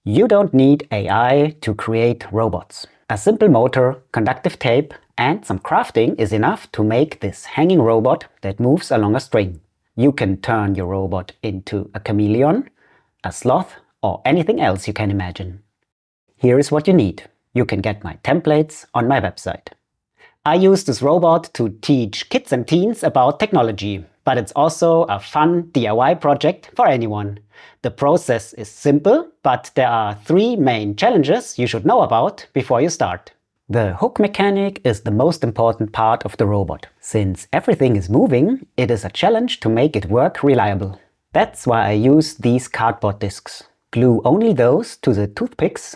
You don't need AI to create robots. A simple motor, conductive tape, and some crafting is enough to make this hanging robot that moves along a string. You can turn your robot into a chameleon, a sloth, or anything else you can imagine. Here is what you need. You can get my templates on my website. I use this robot to teach kids and teens about technology, but it's also a fun DIY project for anyone. The process is simple, but there are 3 main challenges you should know about before you start. The hook mechanic is the most important part of the robot. Since everything is moving, it is a challenge to make it work reliable. That's why I use these cardboard discs. Glue only those to the toothpicks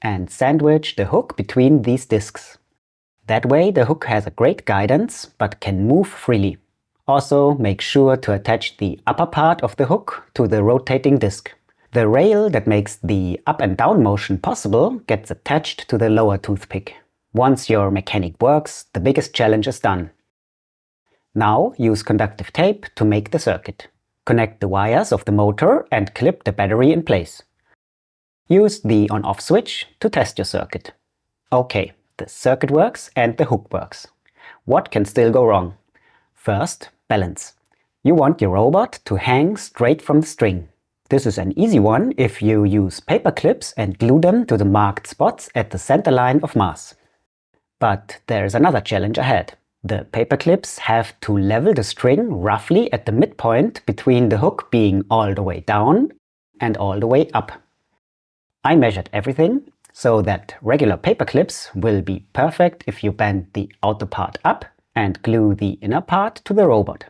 and sandwich the hook between these discs. That way the hook has a great guidance but can move freely. Also make sure to attach the upper part of the hook to the rotating disc. The rail that makes the up and down motion possible gets attached to the lower toothpick. Once your mechanic works, the biggest challenge is done. Now use conductive tape to make the circuit. Connect the wires of the motor and clip the battery in place. Use the on-off switch to test your circuit. Okay, the circuit works and the hook works. What can still go wrong? First, balance. You want your robot to hang straight from the string. This is an easy one if you use paper clips and glue them to the marked spots at the center line of mass. But there is another challenge ahead. The paper clips have to level the string roughly at the midpoint between the hook being all the way down and all the way up. I measured everything so that regular paper clips will be perfect if you bend the outer part up and glue the inner part to the robot.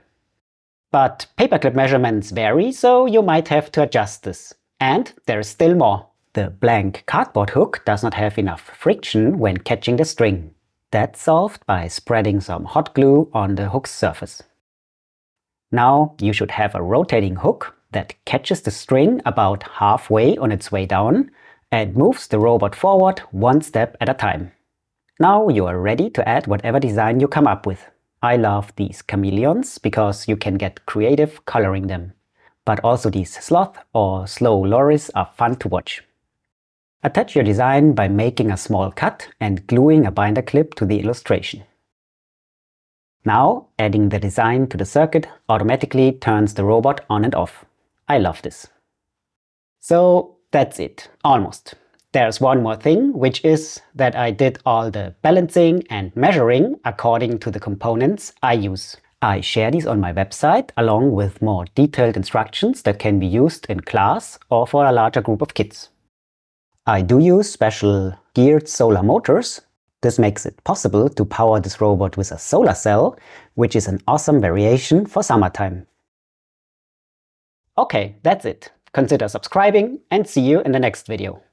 But paperclip measurements vary, so you might have to adjust this. And there is still more. The blank cardboard hook does not have enough friction when catching the string. That's solved by spreading some hot glue on the hook's surface. Now you should have a rotating hook that catches the string about halfway on its way down and moves the robot forward one step at a time. Now you are ready to add whatever design you come up with. I love these chameleons because you can get creative coloring them. But also these sloth or slow lorries are fun to watch. Attach your design by making a small cut and gluing a binder clip to the illustration. Now adding the design to the circuit automatically turns the robot on and off. I love this. So that's it, almost. There's one more thing, which is that I did all the balancing and measuring according to the components I use. I share these on my website along with more detailed instructions that can be used in class or for a larger group of kids. I do use special geared solar motors. This makes it possible to power this robot with a solar cell, which is an awesome variation for summertime. Okay, that's it. Consider subscribing and see you in the next video.